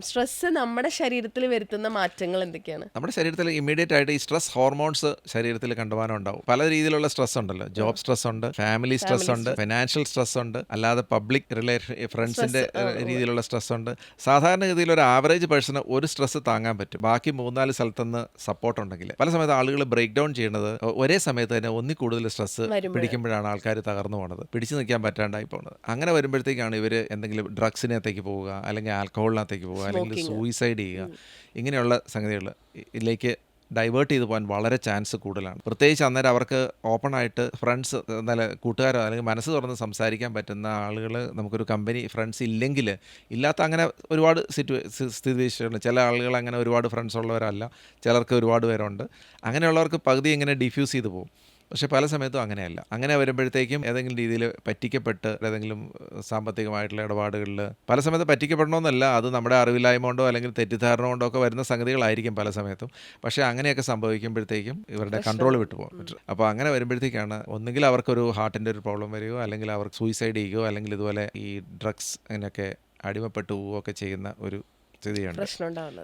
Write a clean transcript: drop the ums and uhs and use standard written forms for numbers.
Stress നമ്മുടെ ശരീരത്തിൽ വരുത്തുന്ന മാറ്റങ്ങൾ എന്തൊക്കെയാണ്? നമ്മുടെ ശരീരത്തിൽ ഇമ്മീഡിയറ്റ് ആയിട്ട് ഈ സ്ട്രെസ് ഹോർമോൺസ് ശരീരത്തിൽ കണ്ടുപോകാനും ഉണ്ടാവും. പല രീതിയിലുള്ള സ്ട്രെസ് ഉണ്ടല്ലോ. ജോബ് സ്ട്രെസ് ഉണ്ട്, ഫാമിലി സ്ട്രെസ് ഫാമിലി ഉണ്ട്, സ്ട്രെസ്, ഫിനാൻഷ്യൽ സ്ട്രെസ് ഉണ്ട്, അല്ലാതെ പബ്ലിക് റിലേഷൻ ഫ്രണ്ട്സിന്റെ സ്ട്രെസ്. രീതിയിലുള്ള സ്ട്രെസ് ഉണ്ട്. സാധാരണഗതിയിൽ ഒരു ആവറേജ് പേഴ്സണ് ഒരു സ്ട്രെസ് താങ്ങാൻ പറ്റും. ബാക്കി 3-4 സ്ഥലത്തുനിന്ന് സപ്പോർട്ട് ഉണ്ടെങ്കിൽ. പല സമയത്ത് ആളുകൾ ബ്രേക്ക് ഡൗൺ ചെയ്യുന്നത് ഒരേ സമയത്ത് തന്നെ ഒന്നിൽ കൂടുതൽ സ്ട്രെസ് വരുമ്പോഴാണ്. പിടിക്കുമ്പോഴാണ് ആൾക്കാർ തകർന്നു പോകുന്നത്, പിടിച്ചു നിൽക്കാൻ പറ്റാണ്ടായി പോകുന്നത്. അങ്ങനെ വരുമ്പോഴത്തേക്കാണ് ഇവർ എന്തെങ്കിലും ഡ്രഗ്സിനകത്തേക്ക് പോവുക, അല്ലെങ്കിൽ ആൽക്കഹോളിനകത്തേക്ക് പോവുക, അല്ലെങ്കിൽ സ്മോക്കിംഗ്. സൂയിസൈഡ് ചെയ്യുക, ഇങ്ങനെയുള്ള സംഗതികളിലേക്ക് ഡൈവേർട്ട് ചെയ്തു പോകാൻ വളരെ ചാൻസ് കൂടുതലാണ്. പ്രത്യേകിച്ച് അന്നേരം അവർക്ക് ഓപ്പണായിട്ട് ഫ്രണ്ട്സ്, നല്ല കൂട്ടുകാരോ അല്ലെങ്കിൽ മനസ്സ് തുറന്ന് സംസാരിക്കാൻ പറ്റുന്ന ആളുകൾ, നമുക്കൊരു കമ്പനി ഫ്രണ്ട്സ് ഇല്ലെങ്കിൽ, ഇല്ലാത്ത അങ്ങനെ ഒരുപാട് സ്ഥിതിവിശേഷങ്ങളുണ്ട്. ചില ആളുകൾ അങ്ങനെ ഒരുപാട് ഫ്രണ്ട്സ് ഉള്ളവരല്ല, ചിലർക്ക് ഒരുപാട് പേരുണ്ട്. അങ്ങനെയുള്ളവർക്ക് പകുതി ഇങ്ങനെ ഡിഫ്യൂസ് ചെയ്ത് പോകും. പക്ഷേ പല സമയത്തും അങ്ങനെയല്ല. അങ്ങനെ വരുമ്പോഴത്തേക്കും ഏതെങ്കിലും രീതിയിൽ പറ്റിക്കപ്പെട്ട് ഏതെങ്കിലും സാമ്പത്തികമായിട്ടുള്ള ഇടപാടുകളിൽ പല സമയത്ത് പറ്റിക്കപ്പെടണമെന്നല്ല, അത് നമ്മുടെ അറിവില്ലായ്മ കൊണ്ടോ അല്ലെങ്കിൽ തെറ്റിദ്ധാരണ കൊണ്ടോ ഒക്കെ വരുന്ന സംഗതികളായിരിക്കും പല സമയത്തും. പക്ഷേ അങ്ങനെയൊക്കെ സംഭവിക്കുമ്പോഴത്തേക്കും ഇവരുടെ കൺട്രോൾ വിട്ടു പോകും. അപ്പോൾ അങ്ങനെ വരുമ്പോഴത്തേക്കാണ് ഒന്നുകിൽ അവർക്കൊരു ഹാർട്ടിൻ്റെ ഒരു പ്രോബ്ലം വരികയോ, അല്ലെങ്കിൽ അവർക്ക് സൂയിസൈഡ് ചെയ്യുകയോ, അല്ലെങ്കിൽ ഇതുപോലെ ഈ ഡ്രഗ്സ് അതിനൊക്കെ അടിമപ്പെട്ടു പോവുകയോ ഒക്കെ ചെയ്യുന്ന ഒരു സ്ഥിതിയുണ്ട്. പ്രശ്നം ഉണ്ടാവുന്നത്.